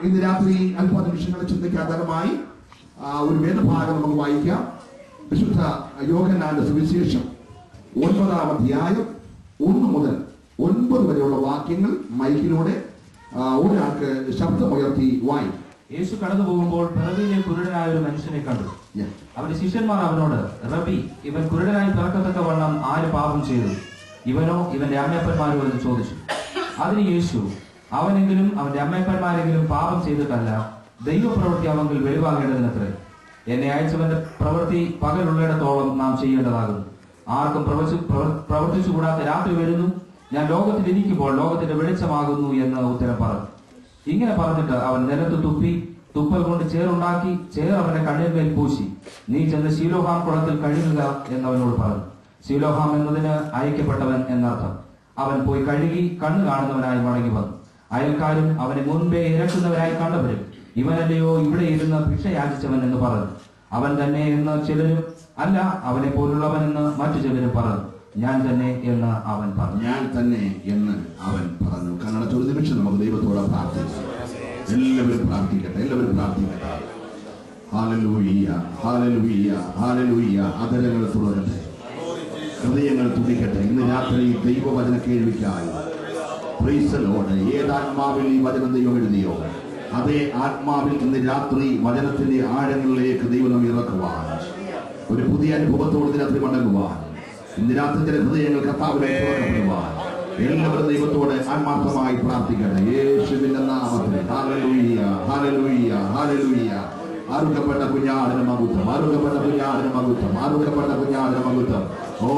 ഇന്ന് രാത്രി അല്പ നിമിഷങ്ങളെ ചിന്തിക്കാതരമായി ഒരു വേദഭാഗം നമുക്ക് വായിക്കാം. വിശുദ്ധ യോഹന്നാന്റെ സുവിശേഷം 9-ാം അധ്യായം 1 മുതൽ 9 വരെയുള്ള വാക്യങ്ങൾ മൈക്കിലൂടെ ഒരാൾക്ക് ശബ്ദമുയർത്തി വായിക്കും. യേശു കടന്നു പോകുമ്പോൾ പിറവിയിലെ കുരുടനായ ഒരു മനുഷ്യനെ കണ്ടു. അവന്റെ ശിഷ്യന്മാർ അവനോട്, റബി, ഇവൻ കുരുടനായി പിറക്കത്തക്കവണ്ണം ആര് പാപം ചെയ്തു, ഇവനോ ഇവന്റെ അമ്മയപ്പന്മാരോ എന്ന് ചോദിച്ചു. അതിന് യേശു, അവനെങ്കിലും അവന്റെ അമ്മയപ്പന്മാരെങ്കിലും പാപം ചെയ്തിട്ടല്ല, ദൈവപ്രവൃത്തി അവങ്കിൽ വെളിവാകേണ്ടതിനത്രേ. എന്നെ അയച്ചവന്റെ പ്രവൃത്തി പകലുള്ളിടത്തോളം നാം ചെയ്യേണ്ടതാകുന്നു. ആർക്കും പ്രവർത്തിച്ചുകൂടാത്ത രാത്രി വരുന്നു. ഞാൻ ലോകത്തിൽ ഇരിക്കുമ്പോൾ ലോകത്തിന്റെ വെളിച്ചമാകുന്നു എന്ന് ഉത്തരം പറഞ്ഞു. ഇങ്ങനെ പറഞ്ഞിട്ട് അവൻ നിലത്ത് തുപ്പി, തുപ്പൽ കൊണ്ട് ചേറുണ്ടാക്കി ചേർ അവന്റെ കണ്ണിന്മേൽ പൂശി, നീ ചെന്ന് ശീലോഹാം കുളത്തിൽ കഴുകുക എന്നവനോട് പറഞ്ഞു. ശീലോഹാം എന്നതിന് അയക്കപ്പെട്ടവൻ എന്നർത്ഥം. അവൻ പോയി കഴുകി കണ്ണു കാണുന്നവനായി മടങ്ങി വന്നു. അയൽക്കാരും അവനെ മുൻപേ ഇരക്കുന്നവരായി കണ്ടവരും, ഇവനല്ലയോ ഇവിടെ ഇരുന്ന് ഭിക്ഷ യാചിച്ചവൻ എന്ന് പറഞ്ഞു. അവൻ തന്നെ എന്ന് ചിലരും, അല്ല അവനെ പോലുള്ളവൻ എന്ന് മറ്റു ചിലരും പറഞ്ഞു. ഞാൻ തന്നെ എന്ന് അവൻ പറഞ്ഞു. ഞാൻ തന്നെ എന്ന് അവൻ പറഞ്ഞു. കണ്ണടച്ച ഒരു നിമിഷം നമുക്ക് ദൈവത്തോടെ പ്രാർത്ഥിക്കാം. എല്ലാവരും പ്രാർത്ഥിക്കട്ടെ, എല്ലാവരും പ്രാർത്ഥിക്കട്ടെ. ഹല്ലേലൂയ, ഹല്ലേലൂയ, ഹല്ലേലൂയ. അതരങ്ങൾ തുറക്കട്ടെ, ഹൃദയങ്ങൾ തുടിക്കട്ടെ. ഇന്ന് രാത്രി ദൈവവചന കേൾവിക്കായി പ്രൈസലോട് ഏതാത്മാവിൽ ഈ വചനം ദൈവം എഴുതിയോ അതേ ആത്മാവിൽ ഇന്ന് രാത്രി വചനത്തിന്റെ ആഴങ്ങളിലേക്ക് ദൈവം നമ്മെ ഇറക്കുവാൻ, ഒരു പുതിയ അനുഭവത്തോട് രാത്രി മടങ്ങുവാൻ, ഇന്ന് രാത്രി ചില ഹൃദയങ്ങൾ കർത്താവിലേക്ക് തുറക്കപ്പെടുവാൻ എല്ലാവരും ദൈവത്തോട് ആത്മാർത്ഥമായി പ്രാർത്ഥിക്കട്ടെ. യേശുവിന്റെ നാമത്തിൽ ഹല്ലേലൂയ, ഹല്ലേലൂയ, ഹല്ലേലൂയ. ആരോഗ്യപ്പെട്ട കുഞ്ഞാടിന് മഹത്വം, ആരോഗ്യപ്പെട്ട കുഞ്ഞാടിന് മഹത്വം, ആരോഗ്യപ്പെട്ട കുഞ്ഞാടിന് മഹത്വം. ഓ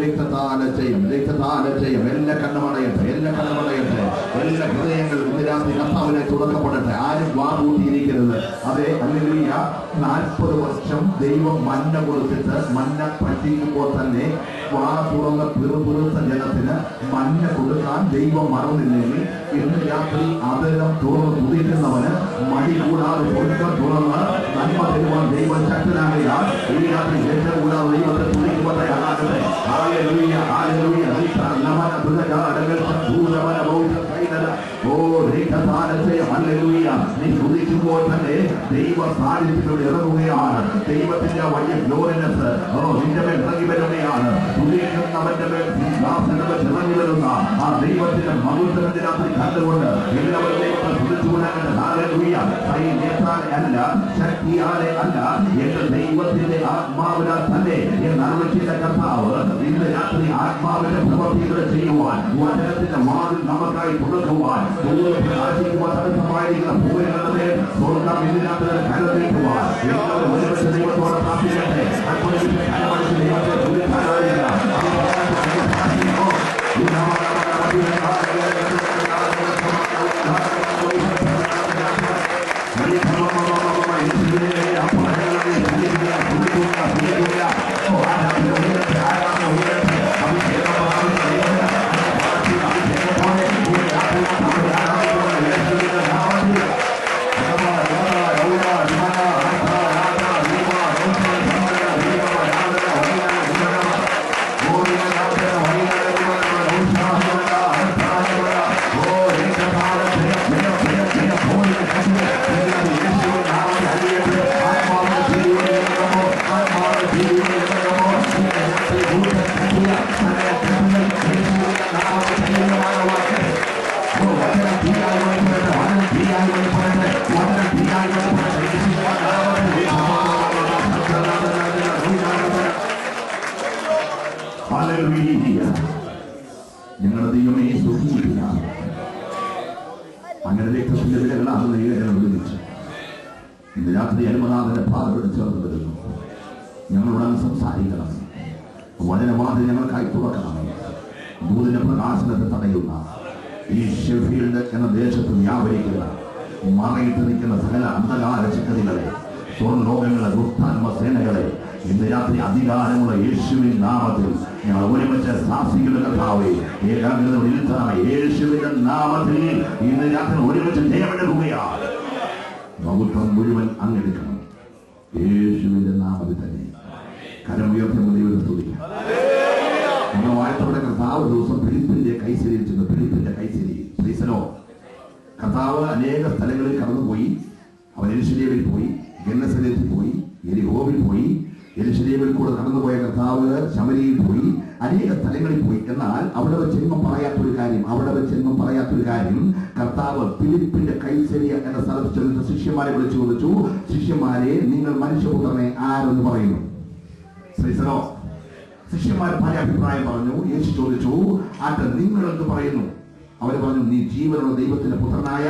രക്തത്താല ചെയ്യും, രക്തത്താല ചെയ്യും. എല്ലാ കണ്ണമടയട്ടെ, എല്ലാ കണ്ണമടയട്ടെ, എല്ലാ ഹൃദയങ്ങളും ഇന്ന് രാത്രി കർത്താവിനെ തുറക്കപ്പെടട്ടെ. ആരും വാകൂട്ടിയിരിക്കരുത്. അതെ, ഹല്ലേലൂയ. 40 വർഷം ദൈവം മന്ന കൊടുത്തിട്ട് മന്ന പറ്റിക്കുമ്പോൾ തന്നെ വാ തുറന്ന പിറുപിറുത്ത ജനത്തിന് മന്ന കൊടുക്കാൻ ദൈവം മറന്നില്ലെങ്കിൽ ഇന്ന് രാത്രി അതരം തുറന്ന് തുതിക്കുന്നവന് മടി കൂടാതെ കൊടുക്കാൻ തുറന്ന് നന്മ തരുവാൻ ദൈവം ശക്തനാകയാൽ ഈ രാത്രി ഏറ്റവും കൂടാതെ ദൈവത്തെ തുതിക്കുവാനായി ആകട്ടെ. ഹല്ലേലൂയ, ഹല്ലേലൂയ. ഓ രക്തദാനജയം, ഹല്ലേലൂയ. നീ തുതിക്കുമ്പോൾ തന്നെ ദൈവ സാന്നിധ്യത്തിലൂടെ ഇറങ്ങുകയാണ്. ദൈവത്തിന്റെ വലിയ ഗ്ലോറിനെസ് നിന്റെ മേൽ ഇറങ്ങി വരുകയാണ്. തുതിക്കുന്നവന്റെ മേൽ ഇറങ്ങി വരുന്ന ആ ദൈവത്തിന്റെ മഹത്വത്തിനകത്ത് കണ്ടുകൊണ്ട് എല്ലാവരും ദൈവത്തെ തുതിച്ചുകൊണ്ടാണ്. ഹല്ലേലൂയ. അല്ല, ശക്തിയാലെ അല്ല, എന്റെ ദൈവത്തിന്റെ ആത്മാവിനാൽ തന്നെ എന്നറിയിക്കുന്ന കർത്താവ് ഇന്ന് രാത്രി ആത്മാവിന്റെ പ്രവർത്തികൾ ചെയ്യുവാൻ, വചനത്തിന്റെ വാതിൽ നമുക്കായി തുറക്കുവാൻ, പ്രകാശിക്കുവാൻ തടസ്സമായിരിക്കുന്ന ഭൂമികളുടെ സ്വർണ്ണം ഇന്ന് രാത്രി കരുതേക്കുവാൻ എല്ലാവരും ഒരുമിച്ച് ദൈവത്തോടെ പ്രാർത്ഥിക്കട്ടെ. ദൈവത്തെ തുതിക്കാനായില്ല. ഞങ്ങളുടെ ദൈവമേ സുഖിക്കുക. അങ്ങനെ രക്തത്തിന്റെ വിലകളാകുന്ന ഏഴകൾ വിളിച്ച് ഇന്ന് രാത്രി അരുമനാഥന്റെ പാതയോട് ചേർന്ന് വരുന്നു. ഞങ്ങളോട് സംസാരിക്കണം. വചനവാതിൽ ഞങ്ങൾക്കായി തുറക്കണം. ദൂതിന്റെ പ്രകാശനത്തെ തടയുന്ന ഈ ഷെഫീൽഡ് എന്ന ദേശത്ത് വ്യാപരിക്കുന്ന മറയിട്ട് നിൽക്കുന്ന സകല അന്ധകാര ശക്തികളെ, സ്വർലോകങ്ങളെ, ദുഷ്ടാത്മ സേനകളെ ഇന്ന് രാത്രി അധികാരമുള്ള യേശുവിൻ നാമത്തിൽ ഞങ്ങൾ ഒരുമിച്ച് സാക്ഷികളുടെ കർത്താവേ ഏകാഗ്രത ഇരുത്തണമേ. യേശുവിന്റെ നാമത്തിൽ ഇന്ന് രാത്രി ഒരുമിച്ച് ജയമെടുക്കുകയാണ്. മഹത്വം മുഴുവൻ അങ്ങെടുക്കണം. യേശുവിന്റെ നാമത്തിൽ തന്നെ കരം ഉയർത്തുന്ന ദൈവത്തെ സ്തുതിക്കാം. നമ്മുടെ വാഴ്ത്തയുടെ കർത്താവ് ദിവസം ഫിലിപ്പിന്റെ കൈസരിയിൽ ചെന്ന് ഫിലിപ്പിന്റെ കൈസരി കർത്താവ് അനേക സ്ഥലങ്ങളിൽ കടന്നു സ്ഥലത്ത് ചെന്നിട്ട് ശിഷ്യന്മാരെ വിളിച്ചു ചോദിച്ചു, ശിഷ്യന്മാരെ, നിങ്ങൾ മനുഷ്യപുത്രനെ ആരെന്ന് പറയുന്നു? ശിഷ്യന്മാർ പല അഭിപ്രായം പറഞ്ഞു. യേശു ചോദിച്ചു, ആട്ടെ നിങ്ങൾ എന്ത് പറയുന്നു? അവർ പറഞ്ഞു, നീ ജീവനുള്ള ദൈവത്തിന്റെ പുത്രനായ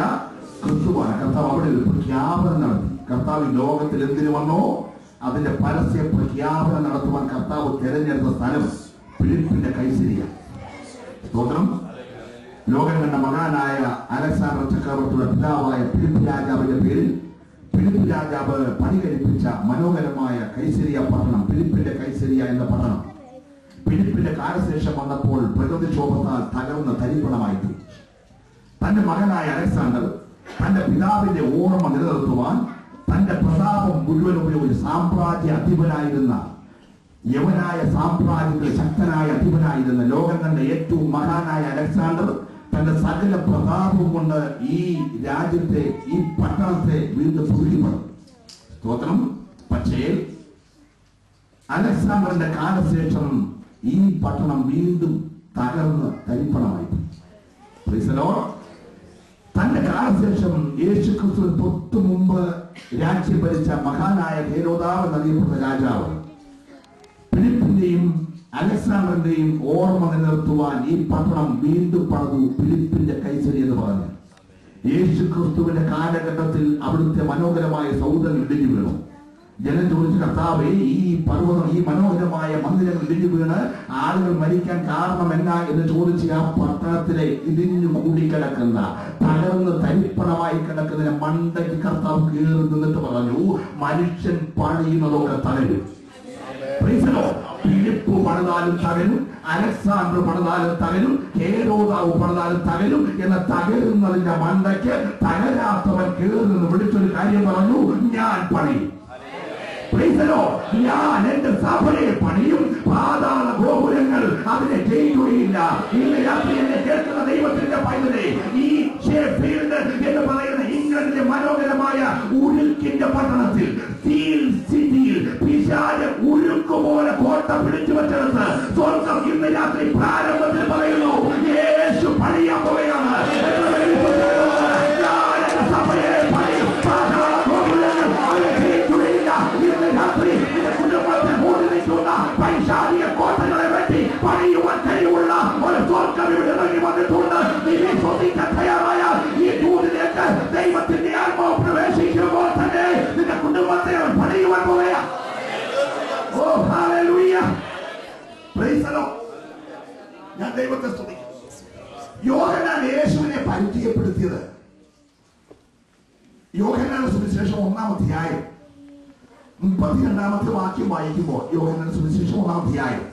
ക്രിസ്തുവാണ്. കർത്താവ് അവിടെ ഒരു പ്രഖ്യാപനം നടത്തി. കർത്താവ് ലോകത്തിൽ എന്തിനു വന്നോ അതിന്റെ പരസ്യ പ്രഖ്യാപനം നടത്തുവാൻ കർത്താവ് തെരഞ്ഞെടുത്ത സ്ഥലം ഫിലിപ്പിന്റെ കൈസരിയ. സ്തോത്രം. ലോകം കണ്ട മഹാനായ അലക്സാണ്ടർ ചക്രവർത്തിയുടെ പിതാവായ ഫിലിപ്പ് രാജാവിന്റെ പേരിൽ ഫിലിപ്പ് രാജാവ് പണികഴിപ്പിച്ച മനോഹരമായ കൈസരിയ പട്ടണം, ഫിലിപ്പിന്റെ കൈസരിയ എന്ന പട്ടണം ഫിലിപ്പിന്റെ കാലശേഷം വന്നപ്പോൾ പ്രകൃതിക്ഷോഭത്താൽ തകർന്ന തരിപ്പണമായി. തന്റെ മകനായ അലക്സാണ്ടർ തന്റെ പിതാവിന്റെ ഓർമ്മ നിലനിർത്തുവാൻ തന്റെ പ്രതാപം മുഴുവൻ ഉപയോഗിച്ച് സാമ്രാജ്യ അധിപനായിരുന്ന, യവനായ സാമ്രാജ്യത്തിലെ ശക്തനായ അധിപനായിരുന്ന, ലോകം കണ്ട ഏറ്റവും മഹാനായ അലക്സാണ്ടർ തന്റെ സകല പ്രതാപം കൊണ്ട് ഈ രാജ്യത്തെ, ഈ പട്ടണത്തെ വീണ്ടും പുതുക്കിപ്പടും. സ്തോത്രം. പക്ഷേ അലക്സാണ്ടറിന്റെ കാലശേഷം ഈ പട്ടണം വീണ്ടും തകർന്ന് തരിപ്പണമായി. തന്റെ കാലശേഷം യേശുക്രിസ്തു തൊട്ടു മുമ്പ് രാജ്യം ഭരിച്ച മഹാനായ ഹേരോദാവ് എന്നറിയപ്പെട്ട രാജാവ് ഫിലിപ്പിന്റെയും അലക്സാണ്ടറിന്റെയും ഓർമ്മ നിലനിർത്തുവാൻ ഈ പട്ടണം വീണ്ടും പണിതു ഫിലിപ്പിന്റെ കൈസരി എന്ന് പറഞ്ഞു. യേശുക്രിസ്തുവിന്റെ കാലഘട്ടത്തിൽ അവിടുത്തെ മനോഹരമായ സൗധം ഇടിഞ്ഞു വീണു. ജനം ചോദിച്ചു, കർത്താവേ, ഈ പർവ്വതം, ഈ മനോഹരമായ മന്ദിരങ്ങൾ ഇടിഞ്ഞു വീണ് ആളുകൾ മരിക്കാൻ കാരണം എന്നാ എന്ന് ചോദിച്ച് ആ പട്ടണത്തിലെ ഇടിഞ്ഞു കൂടിക്കിടക്കുന്ന, തകർന്ന് തരിപ്പണമായി കിടക്കുന്നതിനെ മണ്ടയ്ക്ക് കർത്താവ് കയറി നിന്നിട്ട് പറഞ്ഞു, മനുഷ്യൻ പണിയുന്നതൊക്കെ തകരും. ഫിലിപ്പ് പണിതാലും തകരും, അലക്സാണ്ടർ പണിതാലും തകരും, ഹേരോദാവ് പണിതാലും തകരും. എന്ന തകരുന്നതിന്റെ മണ്ടയ്ക്ക് തകരാത്തവൻ കയറി നിന്ന് വിളിച്ചൊരു കാര്യം പറഞ്ഞു, ഞാൻ പണിയും. ഞാൻ എന്റെ സഭയെ പണിയും, പാതാള ഗോപുരങ്ങൾ അതിനെ ചെയ്യുകയില്ല. ഇന്ന് രാത്രി എന്നെ കേൾക്കുന്ന ദൈവത്തിന്റെ പൈതലെ, ഈ ഷെഫീൽഡ് എന്ന് പറയുന്ന ഇംഗ്ലണ്ടിലെ മനോഹരമായ ഉരുക്കിന്റെ പട്ടണത്തിൽ, സ്റ്റീൽ സിറ്റിയിൽ പിശാച് ഉരുക്കുപോലെ കോട്ട പിടിച്ചു വെച്ചെടുത്ത് സ്വർഗം ഇന്ന് രാത്രി പ്രാരംഭത്തിൽ പറയുന്നു, യേശു പണിയാൻ പോവുകയാണ്. സഭയെ പണിയും, പാതാള ഗോപുരങ്ങൾ അതിനെ ചെയ്യുകയില്ല. ഇന്ന് രാത്രി കുടുംബത്തിൽ മൂടി നിൽക്കുന്ന പൈശാചിക കോട്ടകളെ വെട്ടി പണിയുവാൻ കഴിവുള്ള ഒരു സ്വർഗ്ഗം ഇവിടെ ഇറങ്ങി വന്നിട്ടുണ്ട്. നീ വിശ്വസിക്കാൻ തയ്യാറായാൽ ഈ ദൂതിലേക്ക് ദൈവത്തിന്റെ ആത്മാവ് പ്രവേശിക്കുമ്പോൾ തന്നെ നിന്റെ കുടുംബത്തെ പണിയുവാൻ പോവുകയാണ്. ഓ ഹല്ലേലൂയ, പ്രൈസ് ദി ലോർഡ്. ഞാൻ ദൈവത്തെ സ്തുതിക്കുന്നു. യോഹന്നാൻ യേശുവിനെ പരിചയപ്പെടുത്തിയത് യോഹന്നാന്റെ സുവിശേഷം 1-ാം അധ്യായം 32-ാമത്തെ വാക്യം വായിക്കുമ്പോൾ, യോഹന്നാന്റെ സുവിശേഷം 1-ാം അധ്യായം,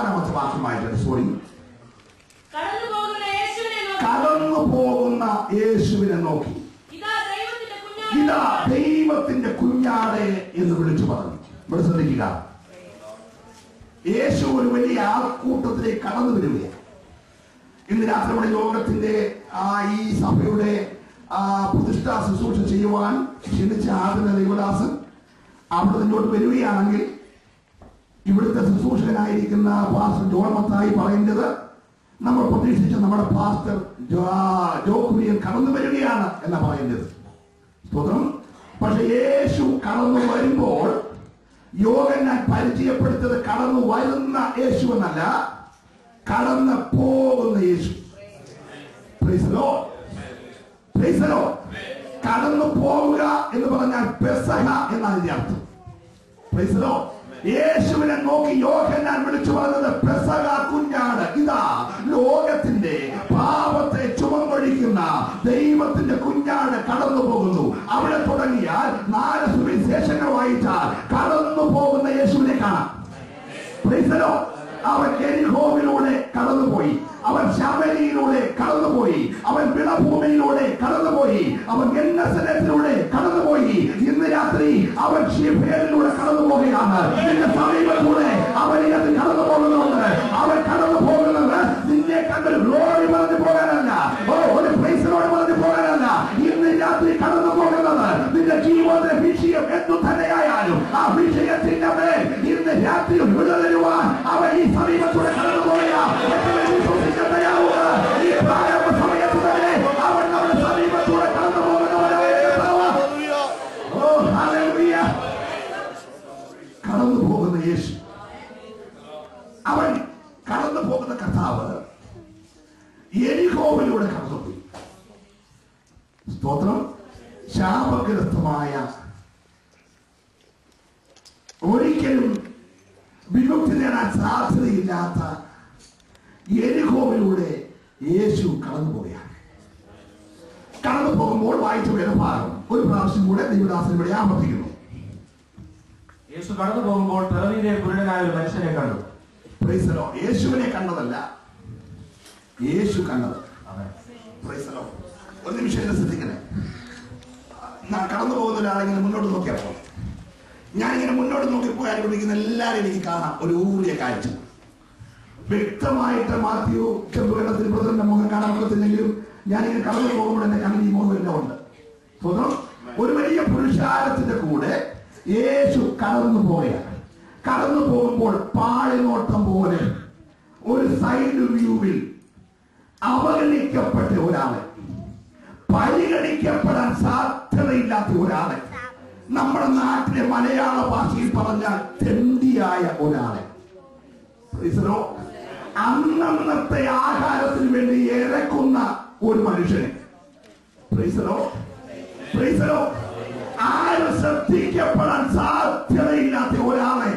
ാമത്തെ വാക്യം വായിച്ചത്. സോറി, കടന്നു പോകുന്ന യേശുവിനെ നോക്കി, ഇതാ ദൈവത്തിന്റെ കുഞ്ഞാടെ എന്ന് വിളിച്ചു പറഞ്ഞു. ഇവിടെ ശ്രദ്ധിക്കുക, യേശു ഒരു വലിയ ആൾക്കൂട്ടത്തിലേക്ക് കടന്നു വരികയാണ്. ഇന്ന് രാത്രി നമ്മുടെ യോഗത്തിന്റെ ഈ സഭയുടെ പ്രതിഷ്ഠാ ശുശ്രൂഷ ചെയ്യുവാൻ ക്ഷണിച്ച ആദിന ദൈവദാസൻ അവിടെ നിന്നോട്ട് വരികയാണെങ്കിൽ, ഇവിടുത്തെ ശുശ്രൂഷകനായിരിക്കുന്ന പാസ്റ്റർ ജോൺ മത്തായി പറയുന്നത്, നമ്മൾ പ്രതീക്ഷിച്ച നമ്മുടെ പാസ്റ്റർ ജോ കുര്യൻ കടന്നു വരികയാണ് എന്നാ പറയുന്നത്. സ്തോത്രം. പക്ഷെ യേശു കടന്നു വരുമ്പോൾ യോഹന്നാൻ പരിചയപ്പെടുത്തത് കടന്നു വരുന്ന യേശു എന്നല്ല, കടന്നു പോകുന്ന Yesu. Praise the Lord, praise the Lord. കടന്നു പോവുക എന്ന് പറഞ്ഞാൽ പെസഹ എന്നാണ് ഇതിന്റെ അർത്ഥം. Praise the Lord. യേശുവിനെ നോക്കി യോഹന്നാൻ വിളിച്ചു പറഞ്ഞത്, പെസഹ കുഞ്ഞാട്, ഇതാ ലോകത്തിന്റെ പാപത്തെ ചുമന്നൊഴിക്കുന്ന ദൈവത്തിന്റെ കുഞ്ഞാട് കടന്നു പോകുന്നു. അവിടെ തുടങ്ങിയാൽ 4 സുവിശേഷങ്ങൾ വായിച്ചാൽ കടന്നു പോകുന്ന യേശുവിനെ കാണാം. Price the Lord. അവൻ എരിഹോവിലൂടെ കടന്നുപോയി, അവൻ ശമരിയിലൂടെ കടന്നുപോയി, അവൻ വിളഭൂമിയിലൂടെ കടന്നുപോയി, അവൻ ഗന്നസരത്തിലൂടെ കടന്നുപോയി. ഇന്ന് രാത്രി അവൻ ശിഫേലിലൂടെ കടന്നു പോകുകയാണ്. നിന്റെ സമീപത്തൂടെ അവൻ കടന്നു പോകുന്നുണ്ട്. അവൻ കടന്നു പോകുന്നത് നിന്നെ കണ്ടൊരു ഗ്ലോറി പറഞ്ഞു പോകാനല്ല, എരിഹോവിലൂടെ കടന്നുപോയി. സ്തോത്രം. ശാപഗ്രസ്തമായ, ഒരിക്കലും വിമുക്തി നേടാൻ സാധ്യതയില്ലാത്ത എരിഹോവിലൂടെ യേശു കടന്നുപോവുകയാണ്. കടന്നു പോകുമ്പോൾ വായിച്ച വേദഭാഗം ഒരു പ്രാവശ്യം കൂടെ ദൈവദാസൻ ഇവിടെ ആവർത്തിക്കുന്നു. യേശു കടന്നു പോകുമ്പോൾ പിറവിയിലെ കുരുടനായ ഒരു മനുഷ്യനെ കണ്ടു. Price the Lord. യേശുവിനെ കണ്ടതല്ല, യേശു കണ്ടത്. Price the Lord. ഒരു നിമിഷം എന്നെ ശ്രദ്ധിക്കണേ. ഞാൻ കടന്നു പോകുന്ന ഒരാളെങ്ങനെ മുന്നോട്ട് നോക്കിയാൽ പോകും. ഞാനിങ്ങനെ മുന്നോട്ട് നോക്കിപ്പോയാൽ കുടിക്കുന്ന എല്ലാവരും എനിക്ക് കാണാം ഒരു ഊറിയ കാഴ്ച. വ്യക്തമായിട്ട് മാത്യു ചെറുവെള്ളത്തിൽ ബ്രദറിന്റെ മുഖം കാണാൻ പറ്റത്തില്ലെങ്കിലും ഞാനിങ്ങനെ കടന്നു പോകുമ്പോൾ എന്റെ കണ്ണിൽ ഈ മുഖം എല്ലാം ഉണ്ട്. സ്വന്തം ഒരു വലിയ പുരുഷാരത്തിന്റെ കൂടെ യേശു കടന്നു പോവുകയാണ്. കടന്നു പോകുമ്പോൾ പാളിനോട്ടം പോലെ ഒരു സൈഡ് വ്യൂവിൽ അവഗണിക്കപ്പെട്ട ഒരാളെ, പരിഗണിക്കപ്പെടാൻ സാധ്യതയില്ലാത്ത ഒരാളെ, നമ്മുടെ നാട്ടിലെ മലയാള ഭാഷയിൽ പറഞ്ഞാൽ തെണ്ടിയായ ഒരാളെ, അന്നത്തെ ആഹാരത്തിന് വേണ്ടി ഇറക്കുന്ന ഒരു മനുഷ്യനെ, ആരും ശ്രദ്ധിക്കപ്പെടാൻ സാധ്യതയില്ലാത്ത ഒരാളെ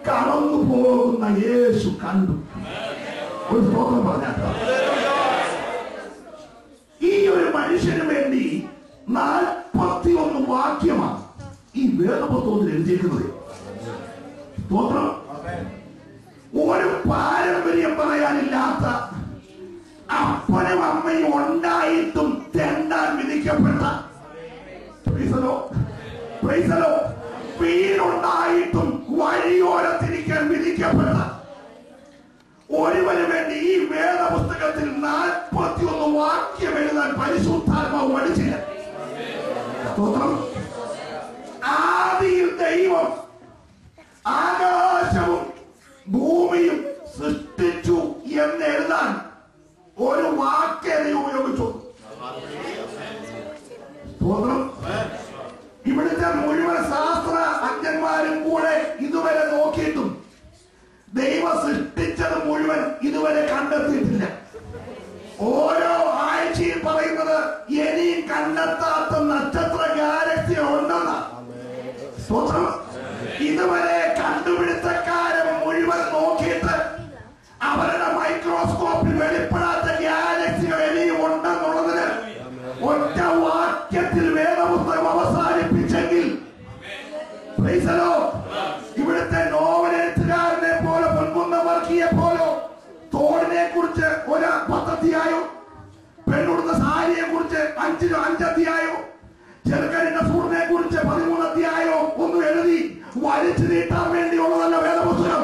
കടന്നു പോകുന്ന യേശു കണ്ടു. ഒരു സ്തോത്രം പറഞ്ഞാട്ടോ. ഈ ഒരു മനുഷ്യന് വേണ്ടി 41 വാക്യമാണ് ഈ വേദപുസ്തകത്തിൽ എഴുതിയിരിക്കുന്നത്. സ്തോത്രം. ഒരു പാരമ്പര്യം പറയാനില്ലാത്ത, അപ്പനും അമ്മയും ഉണ്ടായിട്ടും തെണ്ടാൻ വിധിക്കപ്പെട്ട, വീടുണ്ടായിട്ടും വഴിയോരത്തിരിക്കാൻ വിധിക്കപ്പെട്ട ഒരുവന് വേണ്ടി ഈ വേദപുസ്തകത്തിൽ 41 വാക്യം എഴുതാൻ പരിശുദ്ധാത്മാവ് പഠിച്ചില്ല. സ്തോത്രം. ആദിയിൽ ദൈവം ആകാശവും ഭൂമിയും സൃഷ്ടിച്ചു എന്ന് എഴുതാൻ ഒരു വാക്യം ഉപയോഗിച്ചു. സ്തോത്രം. ഇവിടുത്തെ മുഴുവൻ ശാസ്ത്ര അജ്ഞന്മാരും കൂടെ ഇതുവരെ നോക്കിയിട്ടും ദൈവം സൃഷ്ടിച്ചത് മുഴുവൻ ഇതുവരെ കണ്ടെത്തിയിട്ടില്ല. ഓരോ ആഴ്ചയിൽ പറയുന്നത് ഇനിയും കണ്ടെത്താത്ത നക്ഷത്ര ഗാലക്സികൾ ഉണ്ടെന്ന്. സ്തോത്രം. ഇതുവരെ കണ്ടുപിടുത്തക്കാരെ മുഴുവൻ നോക്കിയിട്ട് അവരുടെ മൈക്രോസ്കോപ്പിൽ വെളിപ്പെടാത്ത ഗാലക്സികൾ ഇനിയും ഉണ്ടെന്നുള്ളതിന് ഒറ്റ വാക്യത്തിൽ വേദപുസ്തകം അവസാനിപ്പിച്ചെങ്കിൽ ഇവിടുത്തെ നോവൽ എഴുത്തുകാരനെ പോലെ പൊൻകുന്ന വർക്കിയെ പോലെ തോടിനെ കുറിച്ച് ഒരു 10 അധ്യായോ, പെണ്ണുടുന്ന സാരിയെ കുറിച്ച് 5 അധ്യായോ, ചെറുക്കനിന്റെ സൂറിനെ കുറിച്ച് 13 അധ്യായോ ഒന്നും എഴുതി വലിച്ചു നീട്ടാൻ വേണ്ടിയുള്ളതല്ല വേദപുസ്തകം.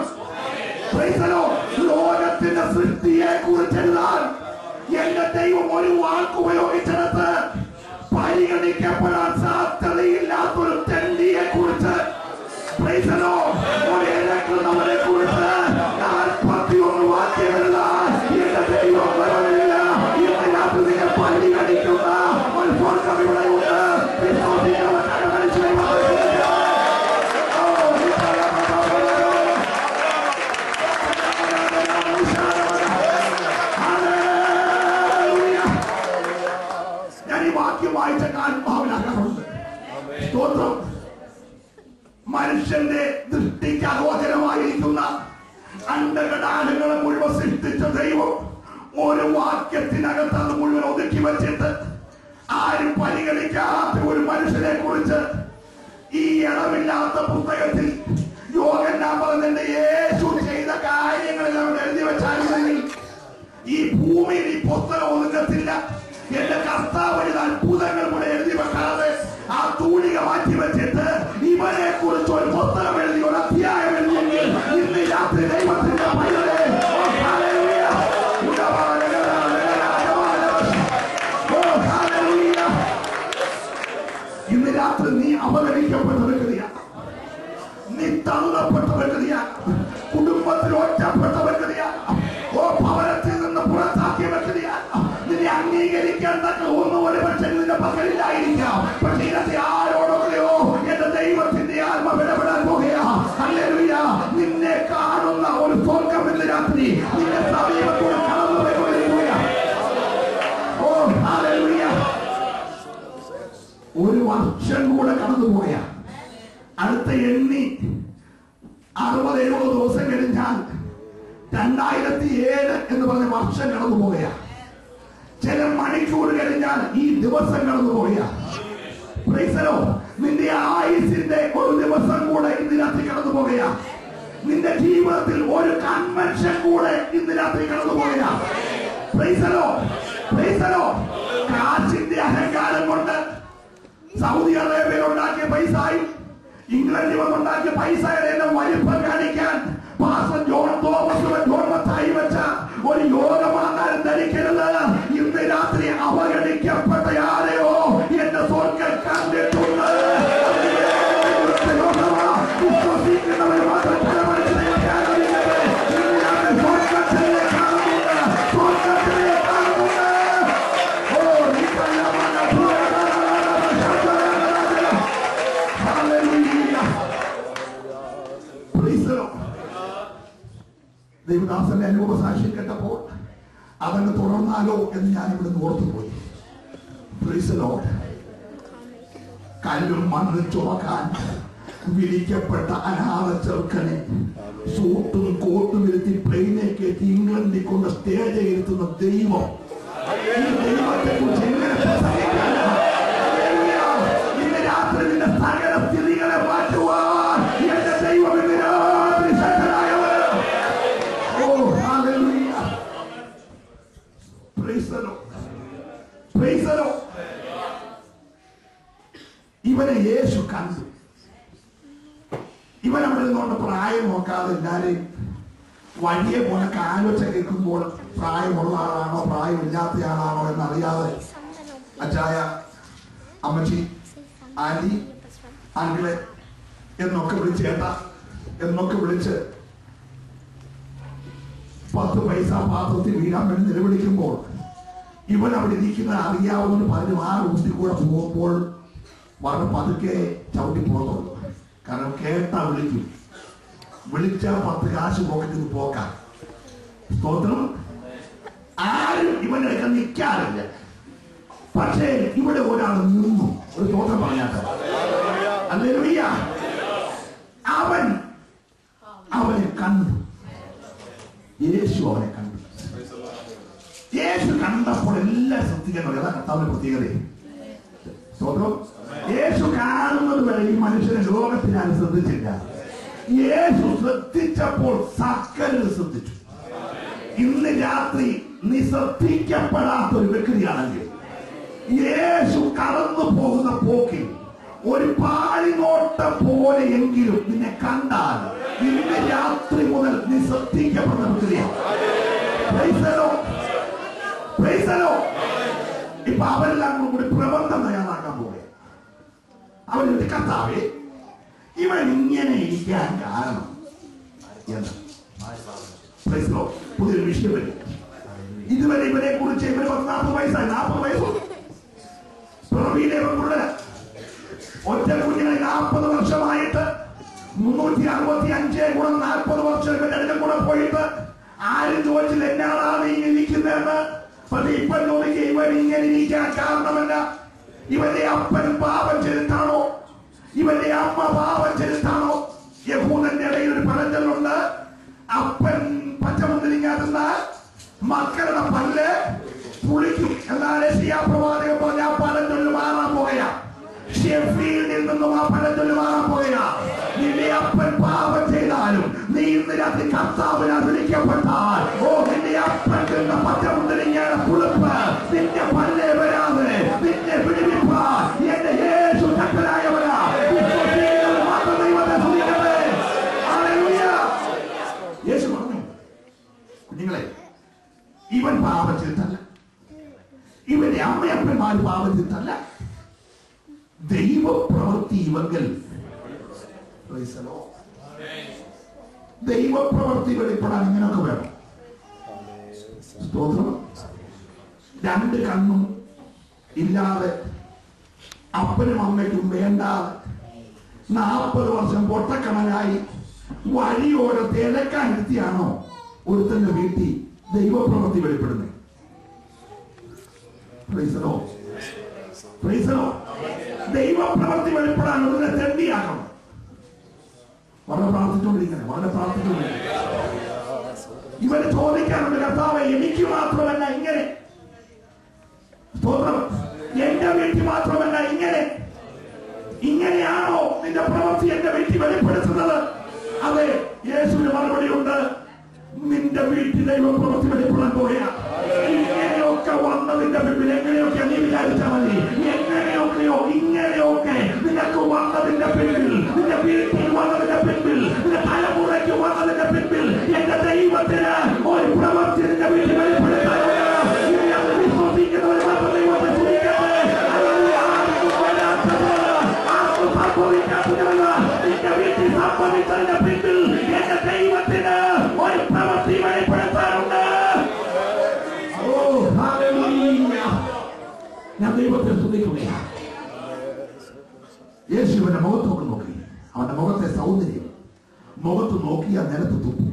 ലോകത്തിന്റെ സൃഷ്ടിയെ കുറിച്ച് എഴുതാൻ എന്റെ ദൈവം ഒരു വാക്ക് ഉപയോഗിച്ചെടുത്ത് പരിഗണിക്കപ്പെടാൻ സാധ്യതയില്ലാത്തൊരു തെണ്ടിയെ കുറിച്ച്, ഒരേക്കുന്നവരെ കുറിച്ച് 41 വാക്യം എഴുതാൻ എന്റെ ദൈവം വരവില്ല. ഇതിനകത്ത് പരിഗണിക്കുന്ന ഒരു സ്വർഗം ഇവിടെയുണ്ട്. ഞാൻ ഈ വാക്യം വായിച്ച ആത്മാവിനകത്തുണ്ട്. സ്തോത്രം. മനുഷ്യന്റെ ദൃഷ്ടിക്ക് അഗോചരമായിരിക്കുന്ന അണ്ടകടാഹങ്ങളെ മുഴുവൻ സൃഷ്ടിച്ച ദൈവം ഒരു വാക്യത്തിനകത്ത് അത് മുഴുവൻ ഒതുക്കി വെച്ചിട്ട് ആരും പരിഗണിക്കാത്ത ഒരു മനുഷ്യനെ കുറിച്ച് ഈ ഇളവില്ലാത്ത പുസ്തകത്തിൽ യോഹന്നാൻ പറഞ്ഞ യേശു ചെയ്ത കാര്യങ്ങളെല്ലാം എഴുതി വെച്ചായിരുന്നെങ്കിൽ ഈ ഭൂമിയിൽ ഈ പുസ്തകം ഒതുങ്ങത്തില്ല. എന്റെ കർത്താവ് എഴുത അത്ഭുതങ്ങൾ കൂടെ എഴുതി വെക്കാതെ ആ തൂണിക മാറ്റി വെച്ചിട്ട് ഇവനെ കുറിച്ച് ഒരു പുസ്തകം എഴുതി, ഒരു അധ്യായം എഴുതിയെങ്കിൽ ഇന്ന് രാത്രി ദൈവത്തിന്റെ പൈതലേ, ഇന്ന് രാത്രി നീ അവഗണിക്കപ്പെട്ട വ്യക്തിയാണ്, നീ തള്ളപ്പെട്ട വ്യക്തിയാണ്, കുടുംബത്തിൽ ഒറ്റപ്പെട്ട വ്യക്തിയാണ്, ഭവനത്തിൽ നിന്ന് പുറത്താക്കിയ വ്യക്തിയാണ്. നിന്നെ അംഗീകരിക്കാൻ തക്ക ഒന്നും ഒരു പക്ഷേ നിന്റെ പക്കലില്ലായിരിക്കാം. പക്ഷേ ഇന്നത്തെ ആരോടൊക്കെയോ എന്റെ ദൈവത്തിന്റെ ആത്മ വിടപെടാൻ പോകുകയാ. ഹല്ലേലൂയ. നിന്നെ കാണുന്ന ഒരു സ്വർഗം ഇന്ന് രാത്രി നിന്റെ സമീപത്തൂടെ കടന്നു പോവുകയാ. കാലത്തെ എണ്ണി 60-70 ദിവസം കഴിഞ്ഞാൽ 2007 എന്ന് പറഞ്ഞ വർഷം കടന്നു പോവുക. ചില മണിക്കൂർ കഴിഞ്ഞാൽ ഈ ദിവസം കടന്നു പോവുക. നിന്റെ ആയുസിന്റെ ഒരു ദിവസം കൂടെ ഇന്ന് രാത്രി കടന്നു പോവുക. നിന്റെ ജീവിതത്തിൽ ഒരു കൺവെൻഷൻ കൂടെ ഇന്ന് രാത്രി കടന്നു പോവുക. കാശിന്റെ അഹങ്കാരം കൊണ്ട് സൗദി അറേബ്യയിൽ ഉണ്ടാക്കിയ പൈസയും ഇംഗ്ലണ്ടിൽ വന്നുണ്ടാക്കിയ പൈസയുടെ എല്ലാം വലിപ്പം കാണിക്കാൻ പാസ്റ്റർ ജോൺ തോമസ് വെച്ച ഒരു യോഗമാകാരം ധരിക്കരുത്. ഇന്ന് രാത്രി അവഗണിക്കപ്പെട്ട ആരെയോ എന്റെ സ്വർഗ്ഗം കണ്ടിട്ടുണ്ട്. വിശ്വസിക്കുന്നവർ മാത്രം ദേവദാസന്റെ അനുഭവ സാക്ഷ്യം കേട്ടപ്പോൾ അതങ്ങ് തുടർന്നാലോ എന്ന് ഞാൻ ഇവിടെ ഓർത്തുപോയി. കല്ലും മണ്ണും ചുമക്കാൻ വിളിക്കപ്പെട്ട അനാഥ ചെറുക്കനെ സൂട്ടും കോട്ടും ഇരുത്തി പ്ലെയിനെ കയറ്റി ഇംഗ്ലണ്ടിൽ കൊണ്ട് സ്റ്റേജ് ഇരുത്തുന്ന ദൈവം, ഈ ദൈവത്തെ കുറിച്ച് എങ്ങനെ ഇന്ന് രാത്രി നിന്റെ സകല സ്ഥിതികളെ മാറ്റുവാൻ എന്റെ ദൈവം ഇന്ന് രാത്രി ശക്തനായവർ. ഇവനെ യേശു കണ്ടു. ഇവൻ അവിടെ നിന്നുകൊണ്ട് പ്രായം നോക്കാതെ എല്ലാരെയും വഴിയെ പോലെ കാലൊച്ച കേൾക്കുമ്പോൾ പ്രായമുള്ള ആളാണോ പ്രായമില്ലാത്ത ആളാണോ എന്നറിയാതെ അച്ചായ, അമ്മച്ചി, ആന്റി, അങ്കിളെ എന്നൊക്കെ വിളിച്ച് ചേട്ടാ എന്നൊക്കെ വിളിച്ച് 10 പൈസ പാത്രത്തിൽ വീഴാൻ വേണ്ടി നിലവിളിക്കുമ്പോൾ ഇവൻ അവിടെ ഇരിക്കുന്നത് അറിയാവുന്ന പലരും ആ റൂട്ടിൽ കൂടെ പോകുമ്പോൾ വളരെ പതുക്കെ ചവിട്ടി പോകുന്നുള്ളൂ. കാരണം കേട്ടാ വിളിക്കും, വിളിച്ചാൽ 10 കാശ് പോക്കറ്റിൽ നിന്ന് പോക്കാം. സ്തോത്രം. ആരും ഇവന്റെ അടുക്ക നിൽക്കാറില്ല. പക്ഷേ ഇവിടെ ഒരാൾ നിന്നു. ഒരു സ്തോത്രം പറഞ്ഞാട്ടെ. ഹല്ലേലൂയ. അവനെ കണ്ടു. യേശു അവനെ കണ്ടു. യേശു കണ്ടപ്പോൾ എല്ലാം ശ്രദ്ധിക്കണം. ഏതാ കർത്താവിന്റെ പ്രത്യേകത? സ്തോത്രം. യേശു കാണുന്നത് വരെ ഈ മനുഷ്യനെ ലോകത്തിൽ ആരും ശ്രദ്ധിച്ചില്ല. യേശു ശ്രദ്ധിച്ചപ്പോൾ സകലരും ശ്രദ്ധിച്ചു. ഇന്ന് രാത്രി നീ ശ്രദ്ധിക്കപ്പെടാത്ത ഒരു വ്യക്തിയാണെങ്കിൽ യേശു കടന്നു പോകുന്ന പോക്കിൽ ഒരു പാളിനോട്ടം പോലെയെങ്കിലും നിന്നെ കണ്ടാൽ ഇന്ന് രാത്രി മുതൽ നീ ശ്രദ്ധിക്കപ്പെടുന്ന വ്യക്തിയാണ്. ഇപ്പൊ അവരെല്ലാം കൂടി പ്രബന്ധം തയ്യാറാക്കാൻ പോവുക. അവരുടെ കർത്താവേ, ഇവൻ ഇങ്ങനെ ഇരിക്കാൻ കാരണം എന്താ? പുതിയൊരു വിഷയം വരും. ഇതുവരെ ഇവരെ കുറിച്ച് ഇവര് 40 വയസ്സായി, 40 വയസ്സോ ഒറ്റ കുഞ്ഞിനെ 40 വർഷമായിട്ട് 365 ഗുണം 40 വർഷം ഇവരുടെ അടുക്കൽ കൂടെ പോയിട്ട് ആരും ചോദിച്ചില്ല എന്നാണ് ഇങ്ങനെ ഇരിക്കുന്നതെന്ന്. പക്ഷെ ഇപ്പൊ ചോദിക്കുക ഇവൻ ഇങ്ങനെ ഇരിക്കാൻ കാരണമെന്ന ഇവന്റെ അപ്പൻ പാപം ചെയ്തിട്ടാണോ? ഇവന്റെ അമ്മ പാപം ചെയ്തിട്ടാണോ? യഹൂദന്റെ ഇടയിൽ ഒരു പഴഞ്ചൊല്ലുണ്ട്, അപ്പൻ പച്ചമുന്തിരിങ്ങ തിന്നാൽ മക്കളുടെ പല്ല് പുളിക്കും. എന്നാൽ യെശയ്യാ പ്രവാചകൻ പറഞ്ഞ ആ പഴഞ്ചൊല്ല് മാറാൻ പോയാ, ഷെഫീൽഡിൽ നിന്നും ആ പഴഞ്ചൊല്ല് മാറാൻ പോയാ. നിന്റെ അപ്പൻ പാപം ചെയ്താലും നീ ഇന്ന് രാത്രി കർത്താവിനാൽ വിളിക്കപ്പെട്ടാൽ, ഓ നിന്റെ അപ്പൻ തിന്ന പച്ചമുന്തിരിങ്ങയുടെ പുളിപ്പ് നിന്റെ പല്ലേ വരാതെ നിന്നെ വിടുവിപ്പാൻ എന്റെ യേശു ശക്തനായവനാ. യേശു പറഞ്ഞു, കുഞ്ഞുങ്ങളെ, ഇവൻ പാപം ചെയ്തിട്ടല്ല, ഇവന്റെ അമ്മയപ്പന്മാർ പാപം ചെയ്തിട്ടല്ല, ദൈവപ്രവൃത്തി ഇവങ്കൽ. ദൈവപ്രവൃത്തി വെളിപ്പെടാൻ ഇങ്ങനെയൊക്കെ വേണം. സ്തോത്രം. 2 കണ്ണും ഇല്ലാതെ അപ്പനും അമ്മയ്ക്കും വേണ്ടാതെ 40 വർഷം പൊട്ടക്കണനായി വഴിയോടെ തിരക്കാൻ ഇരുത്തിയാണോ ഒരുത്തന്റെ വീട്ടിൽ ദൈവപ്രവൃത്തി വെളിപ്പെടുന്നത്? ദൈവപ്രവൃത്തി വെളിപ്പെടാൻ ഒരുത്തനെ തെണ്ടിയാക്കണം. വളരെ പ്രാർത്ഥിച്ചുകൊണ്ടിരിക്കുന്നത്. ഇവന് ചോദിക്കാനുണ്ട്, കർത്താവേ എനിക്ക് മാത്രമല്ല ഇങ്ങനെ, സ്തോത്രം, എന്റെ വീട്ടിൽ മാത്രമല്ല ഇങ്ങനെയാണോ നിന്റെ പ്രവൃത്തി എന്റെ വീട്ടിൽ വെളിപ്പെടുത്തുന്നത്? അതെ, യേശുവിന് മറുപടിയുണ്ട്, നിന്റെ വീട്ടിൽ ദൈവ പ്രവൃത്തി വെളിപ്പെടാൻ പോവുകയാ. ഇങ്ങനെയൊക്കെ വന്നതിന്റെ പിന്നിൽ എങ്ങനെയൊക്കെ നീ വിചാരിച്ചാൽ മതി. ഇങ്ങനെയൊക്കെ നിനക്ക് വന്നതിന്റെ പിന്നിൽ, നിന്റെ വീട്ടിൽ വന്നതിന്റെ പിന്നിൽ, നിന്റെ തലമുറയ്ക്ക് വന്നതിന്റെ പിന്നിൽ എന്റെ ദൈവത്തിന് ഒരു പ്രവൃത്തി നിന്റെ വീട്ടിൽ വെളിപ്പെടുത്താനുണ്ട്. വിശ്വസിക്കുന്നവർ മാത്രം ദൈവത്തെ സ്തുതിക്കട്ടെ. നിന്റെ വീട്ടിൽ സംഭവിച്ചതിന്റെ പിന്നിൽ എന്റെ ദൈവത്തിന് ഒരു പ്രവൃത്തി വെളിപ്പെടുത്താനുണ്ട്. ഞാൻ ദൈവത്തെ സ്തുതിക്കുകയാണ്. യേശുവിന്റെ മുഖത്തോട്ട് നോക്കി, അവന്റെ മുഖത്തെ സൗന്ദര്യം, മുഖത്ത് നോക്കിയാൽ നിലത്ത് തുപ്പും.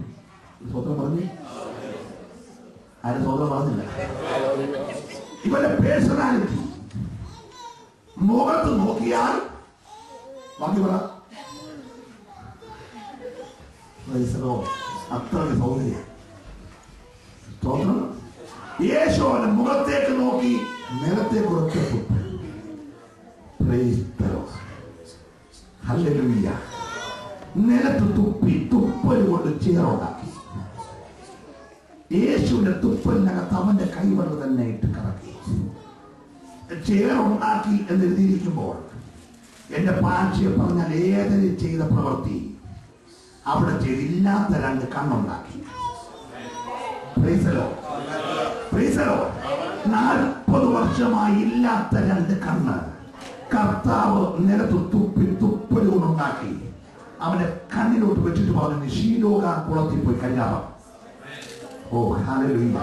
സ്വതന്ത്രം പറഞ്ഞു, ആരും സ്വതന്ത്രം പറഞ്ഞില്ല. ഇവന്റെ പേഴ്സണാലിറ്റി, മുഖത്ത് നോക്കിയാൽ ബാക്കി പറ, അത്ര സൗന്ദര്യം. സ്തോത്രം. യേശു അവന്റെ മുഖത്തേക്ക് നോക്കി നിലത്തേക്ക് ഉറക്കെ തുപ്പി. ഹല്ലേലൂയ. നിലത്ത് തുപ്പി, തുപ്പൽ കൊണ്ട് ചേറുണ്ടാക്കി. യേശുവിന്റെ തുപ്പലിനകത്ത് അവന്റെ കൈവെള്ളം തന്നെ ഇട്ട് കറക്കി ചേറുണ്ടാക്കി എന്നെഴുതിയിരിക്കുമ്പോൾ എന്റെ പാഴ്ചയെ പറഞ്ഞാൽ ഏതൊരു ചെയ്ത പ്രവൃത്തി അവിടെ ചെയ്തില്ലാത്ത രണ്ട് കണ്ണുണ്ടാക്കി. 40 വർഷമായി ഇല്ലാത്ത രണ്ട് കണ്ണ് കർത്താവ് നിലത്ത് തുപ്പൽ കൊണ്ടുണ്ടാക്കി. അവന്റെ കണ്ണിലോട്ട് വെച്ചിട്ട് പറഞ്ഞു, ശീലോക കുളത്തിൽ പോയി കല്യാണം. ഓ ഹല്ലേലൂയ.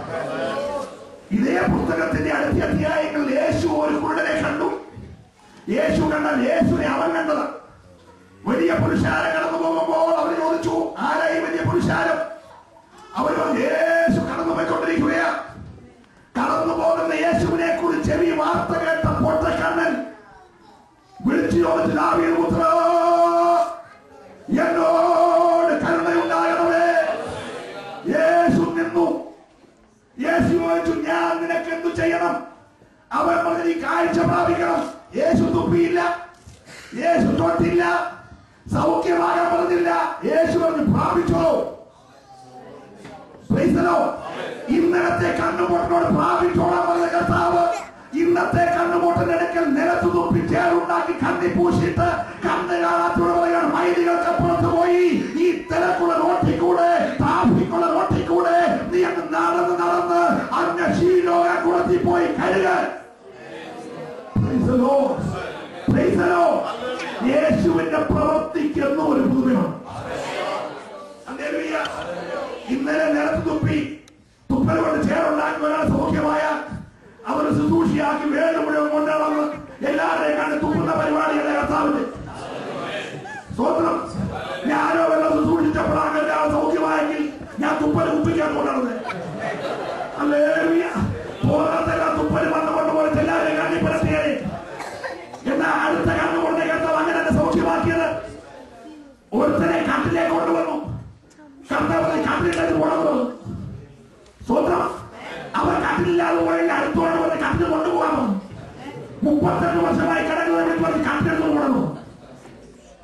ഇതേ പുസ്തകത്തിന്റെ അടുത്ത അധ്യായങ്ങളിൽ യേശു ഒരു കുരുടനെ കണ്ടു. യേശു കണ്ടാൽ യേശുവിനെ അവൻ കണ്ടത്. വലിയ പുരുഷാരം കടന്നു പോകുമ്പോൾ അവർ ചോദിച്ചു, ആരായി വലിയ പുരുഷാരം? അവർ യേശു കടന്നു പോയിക്കൊണ്ടിരിക്കുകയാ. കടന്നു പോകുന്ന യേശുവിനെ കുറിച്ച് ചെവി വാർത്ത കേട്ട പൊട്ടക്കണ്ണൻ വിളിച്ചു ചോദിച്ചു, ദാവീദ് പുത്രാ, എന്നോട് കരുണയുണ്ടാകണമേ. യേശു നിന്നു. യേശു ചോദിച്ചു, ഞാൻ നിനക്ക് എന്തു ചെയ്യണം? അവൻ പറഞ്ഞു, നീ കാഴ്ച പ്രാപിക്കണം. യേശു തുപ്പിയില്ല, യേശു തൊട്ടില്ല, സൗഖ്യമാകാൻ പറഞ്ഞില്ല. യേശു പറഞ്ഞു, പ്രാപിച്ചോ. ഇന്നലത്തെ കണ്ണുപൊട്ടനോട് പ്രാപിച്ചോളാൻ പറഞ്ഞ കർത്താവ് ഇന്നത്തെ കണ്ണുപൊട്ടന്റെ അടുക്കൽ നിലത്തു തുപ്പി ചേറുണ്ടാക്കി കണ്ണി പൂശിയിട്ട് കണ്ണ് കാണാത്തോട് പറയാണ്, മൈലുകൾക്കപ്പുറത്ത് പോയി ഈ തിരക്കുള്ള റോട്ടിൽ കൂടെ, ട്രാഫിക്കുള്ള റോട്ടിൽ കൂടെ നീ അങ്ങ് നടന്ന് അങ്ങ് ശീലോക കുളത്തിൽ പോയി കഴുകാൻ. യേശുവിന്റെ പ്രവർത്തിക്കുന്ന ഒരു പുതുമയാണ്. ഇന്നലെ നിലത്ത് തുപ്പി തുപ്പൽ കൊണ്ട് ചേറുണ്ടാക്കി ഒരാൾ സൗഖ്യമായ അവർ ശുശ്രൂഷയാക്കി വേണ്ട മുഴുവൻ കൊണ്ടാണെന്ന് എല്ലാവരെയും കണ്ട് തുപ്പുന്ന പരിപാടിയുടെ കർത്താവിന്റെ സ്വന്തം. ഞാനോ വെള്ളം ശുശ്രൂഷിച്ചപ്പോഴാണ് ഒരാൾ സൗഖ്യമായെങ്കിൽ ഞാൻ തുപ്പൽ കുപ്പിക്കാൻ കൊണ്ടാണത്. പോരാത്തെല്ലാം തുപ്പൽ വന്നുകൊണ്ട് പോലെ എല്ലാവരെയും കണ്ണിപ്പരത്തിയേ. എന്നാൽ അടുത്ത കണ്ണുകൊണ്ട് കർത്താവ് അങ്ങനെ തന്നെ സൗഖ്യമാക്കിയത്. ഒരുത്തനെ കാട്ടിലേക്ക് കൊണ്ടുവന്നു. കർത്താവ് കാട്ടിലേക്ക് പോകണം. സ്വന്തം അവർ കാട്ടിലില്ലാതെ പോയെങ്കിൽ അടുത്തോണ്ട് വന്ന് കാട്ടിൽ കൊണ്ടുപോകാമോ? 32 വർഷമായി കിടക്കുന്നത് കാട്ടിലെടുത്ത് പോകണമോ?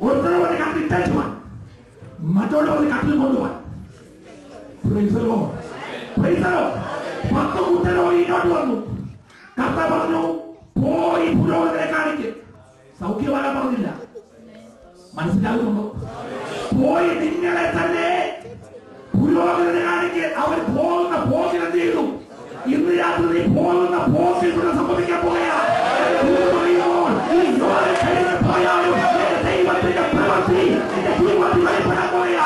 ഒരുത്തരം വന്ന് കാട്ടിൽ ഇട്ടേച്ചു പോവാൻ, മറ്റോട് വന്ന് കാട്ടിൽ കൊണ്ടുപോകാൻ. 10 കുട്ടരോ ഇങ്ങോട്ട് വന്നു. കർത്താവ് പറഞ്ഞു, പോയി പുരോഹിതനെ കാണിക്ക്. സൗഖ്യമാകാൻ പറഞ്ഞില്ല. മനസ്സിലാകുന്നുണ്ടോ? പോയി നിങ്ങളെ തന്നെ പുരോഹിതനെ കാണിക്ക്. അവർ പോകുന്ന പോക്കിൽ എന്ത് ചെയ്തു? ഇന്ന് രാത്രി പോകുന്ന പോക്കിൽ കൂടെ സംഭവിക്കാൻ പോയാൽ ദൈവത്തിന്റെ പ്രവൃത്തി എന്റെ ജീവിതത്തിൽ വെളിപ്പെടാൻ പോയാ.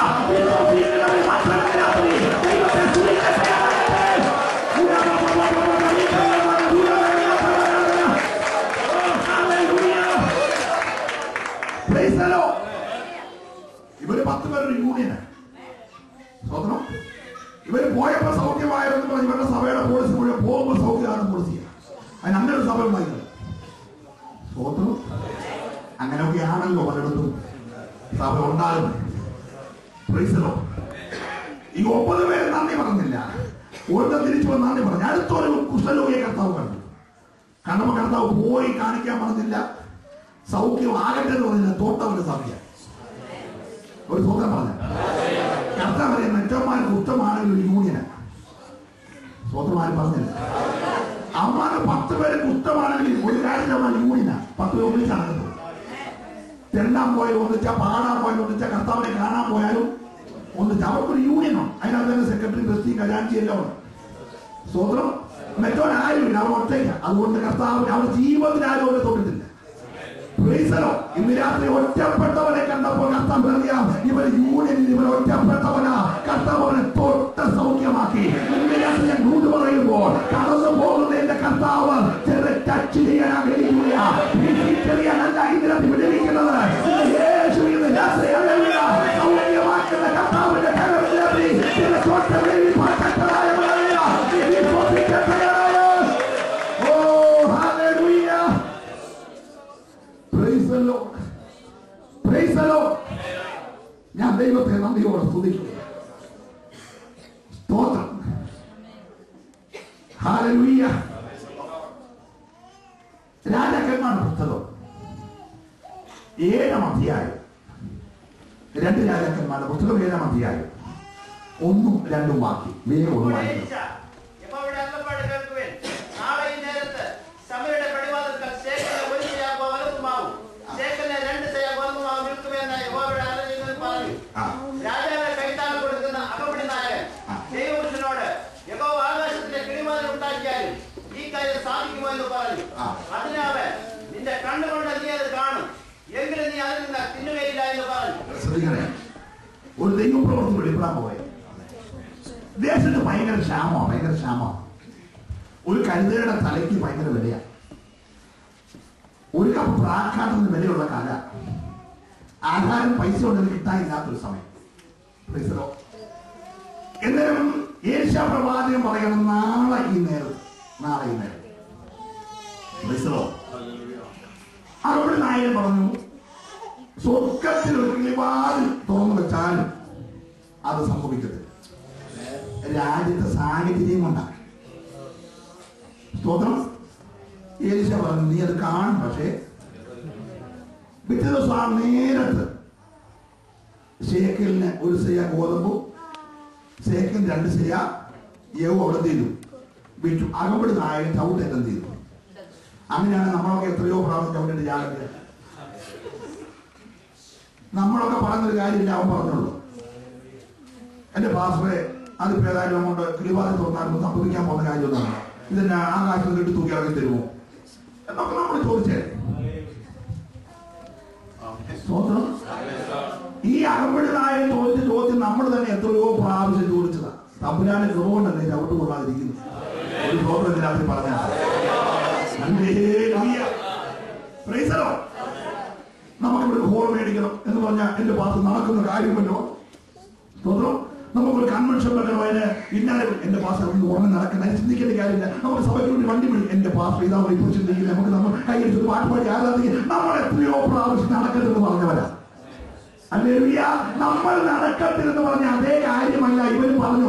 ഇവര് 10 പേരുടെ യൂണിയനാണ്. സ്വതന്ത്രം. ഇവര് പോയപ്പോ സൗഖ്യമായിരുന്നു പറഞ്ഞ് ഇവരുടെ സഭയുടെ പോളിസി മുഴുവൻ പോകുമ്പോൾ സൗഖ്യമാണ് പോളിസിയാണ്. അതിന് അങ്ങനെ ഒരു സഭ ഉണ്ടായിരുന്നു. സ്വതന്ത്രം. അങ്ങനെയൊക്കെയാണല്ലോ പലയിടത്തും സഭ ഉണ്ടാകുന്നത്. ഈ 9 പേര് നന്ദി പറഞ്ഞില്ല. ഒരുത്തൻ തിരിച്ചു വന്ന് നന്ദി പറഞ്ഞു. അടുത്തൊരു കുഷ്ഠരോഗിയെ കർത്താവ് കണ്ടു. കണ്ടപ്പോ കർത്താവ് പോയി കാണിക്കാൻ പറഞ്ഞില്ല, സൗഖ്യം ആകട്ടെ എന്ന് പറഞ്ഞില്ല, തോട്ടവന്റെ സമയം ഒരു സ്വന്തം പറഞ്ഞ കർത്താവ് പറയാൻ മറ്റന്മാർക്ക് കുറ്റമാണെങ്കിൽ ഒരു യൂണിയനാണ്. സ്വന്തമാര് പറഞ്ഞില്ല. അമ്മാന് 10 പേര് കുറ്റമാണെങ്കിൽ ഒരു കാര്യമാണ് യൂണിയനാ. 10 പേര് ഒന്നിച്ചാണ് തെണ്ടാൻ പോയാലും ഒന്നിച്ചാ, പാടാൻ പോയാലും ഒന്നിച്ചാ, കർത്താവിനെ കാണാൻ പോയാലും ഒന്നിച്ച്. അവർക്കൊരു യൂണിയനുണ്ട്. അതിനകത്ത് തന്നെ സെക്രട്ടറി, ട്രസ്റ്റി, ഖജാൻജി എല്ലാം ഉണ്ട്. സ്വതന്ത്രം മറ്റോൻ ആരുമില്ല, അവർ ഒറ്റയ്ക്ക. അതുകൊണ്ട് കർത്താവ് അവർ ജീവിതത്തിൽ ആരും അവരെ തൊട്ടിട്ടില്ല. ഇന്ന് രാത്രി ഒറ്റപ്പെട്ടവനെ കണ്ടപ്പോൾ കർത്താവ് അറിയാം, ഇവർ യൂണിയനിൽ ഇവർ ഒറ്റപ്പെട്ടവനാ. കർത്താവ് അവനെ തൊട്ട സൗഖ്യമാക്കി. ഇന്ന് രാത്രി ഞാൻ കൂട് പറയുമ്പോൾ കടന്നു പോകുന്ന എന്റെ കർത്താവ് ടച്ച് ചെയ്യാൻ ആഗ്രഹിക്കുക. ചെറിയാനല്ല ഇതിനകത്ത് വിടുവിക്കുന്നത്. യേശുവിന്റെ രാത്രി സൗഖ്യമാക്കുന്ന കർത്താവിന്റെ ഞാൻ ദൈവത്തെ നന്ദിയോടെ സ്തുതിക്കുന്നു. സ്തോത്രം. ഹല്ലേലൂയ. രാജാക്കന്മാരുടെ പുസ്തകം 7-ാം അധ്യായം. 2 രാജാക്കന്മാരുടെ പുസ്തകം 7-ാം അധ്യായം 1-ഉം 2-ഉം വാക്യം. വേഗം ഒന്ന് വായിക്കും. ഒരു ദൈവപ്രവർത്തി വെളിപ്പെടാൻ പോയ ദേശത്ത് ഭയങ്കര ക്ഷാമമാണ്. ഒരു കഴുതയുടെ തലയ്ക്ക് ഭയങ്കര വിലയാണ്. ഒരു കപ്പ് പ്രാക്കാട്ടിന് വിലയുള്ള കാല. ആഹാരം പൈസ ഉണ്ടെങ്കിൽ കിട്ടാനില്ലാത്തൊരു സമയം. എന്നാലും ഏഷ്യാ പ്രവാചകൻ പറയണം, നാളെ ഈ നേരം അവിടെ നായകൻ പറഞ്ഞു, സ്വർഗത്തിൽ ഒരു കിളിവാതിൽ തുറന്നു വെച്ചാലും അത് സംഭവിക്കരുത്. രാജ്യത്തെ സാഹചര്യം കൊണ്ടാണ്. സ്തോത്രം. ഏലിശ പറഞ്ഞു, നീ അത് കാണും. പക്ഷേ പിറ്റേ ദിവസം ആ നേരത്ത് ശേക്കലിന് 1 സെയ ഗോതമ്പും ശേക്കലിന് 2 സെയ യവു അവിടെ ചെയ്തു വിറ്റു. അകമ്പടി നായകൻ ചവിട്ടെല്ലാം ചെയ്തു. അങ്ങനെയാണ് നമ്മളൊക്കെ എത്രയോ പ്രാവശ്യം ചവിട്ടിട്ട് ജാഗ്രത. നമ്മളൊക്കെ പറഞ്ഞൊരു കാര്യമില്ല, അവൻ പറഞ്ഞുള്ളൂ. എന്റെ പാസ്റ്ററെ അതിപ്പോ ഏതായാലും കൊണ്ട് കിളിവാതിൽ തുറന്നാലും സംഭവിക്കാൻ പോകുന്ന കാര്യമൊന്നാണ്. ഇതെന്നെ ആകാശത്ത് കെട്ടി തൂക്കി ഇറങ്ങി തരുമോ എന്നൊക്കെ നമ്മൾ ചോദിച്ചേ. ഈ അകമ്പടിനായ ചോദിച്ച ചോദ്യം നമ്മൾ തന്നെ എത്രയോ പ്രാവശ്യം ചോദിച്ചതാ. തമ്പുരാനെ കൃപകൊണ്ടല്ലേ ചവിട്ട് കൊള്ളാതിരിക്കുന്നു. ഒരു പ്രോഗ്രാമിനകത്ത് പറഞ്ഞ നമുക്കിവിടെ ഹോൾ മേടിക്കണം എന്ന് പറഞ്ഞാൽ എന്റെ പാസ് നടക്കുന്ന കാര്യമല്ലോ. സ്തോത്രം. നമുക്കൊരു കൺവെൻഷൻ വെക്കണം, അതിന് ഇന്നാലെ എന്റെ പാസ് ഉറങ്ങി നടക്കണം, അതിന് ചിന്തിക്കേണ്ട കാര്യമില്ല. നമ്മുടെ സഭയ്ക്ക് വേണ്ടി വണ്ടി വിളി, എന്റെ പാസ് ഇതാ ഇപ്പോൾ ചിന്തിക്കില്ല. നമുക്ക് നമ്മൾ കൈയടിച്ചൊരു പാട്ട് പാടി ആരാധിക്കുക. നമ്മൾ എത്രയോ പ്രാവശ്യം നടക്കരുതെന്ന് പറഞ്ഞവരാ. ഹല്ലേലൂയ. നമ്മൾ നടക്കത്തില്ലെന്ന് പറഞ്ഞ അതേ കാര്യമല്ല ഇവർ പറഞ്ഞു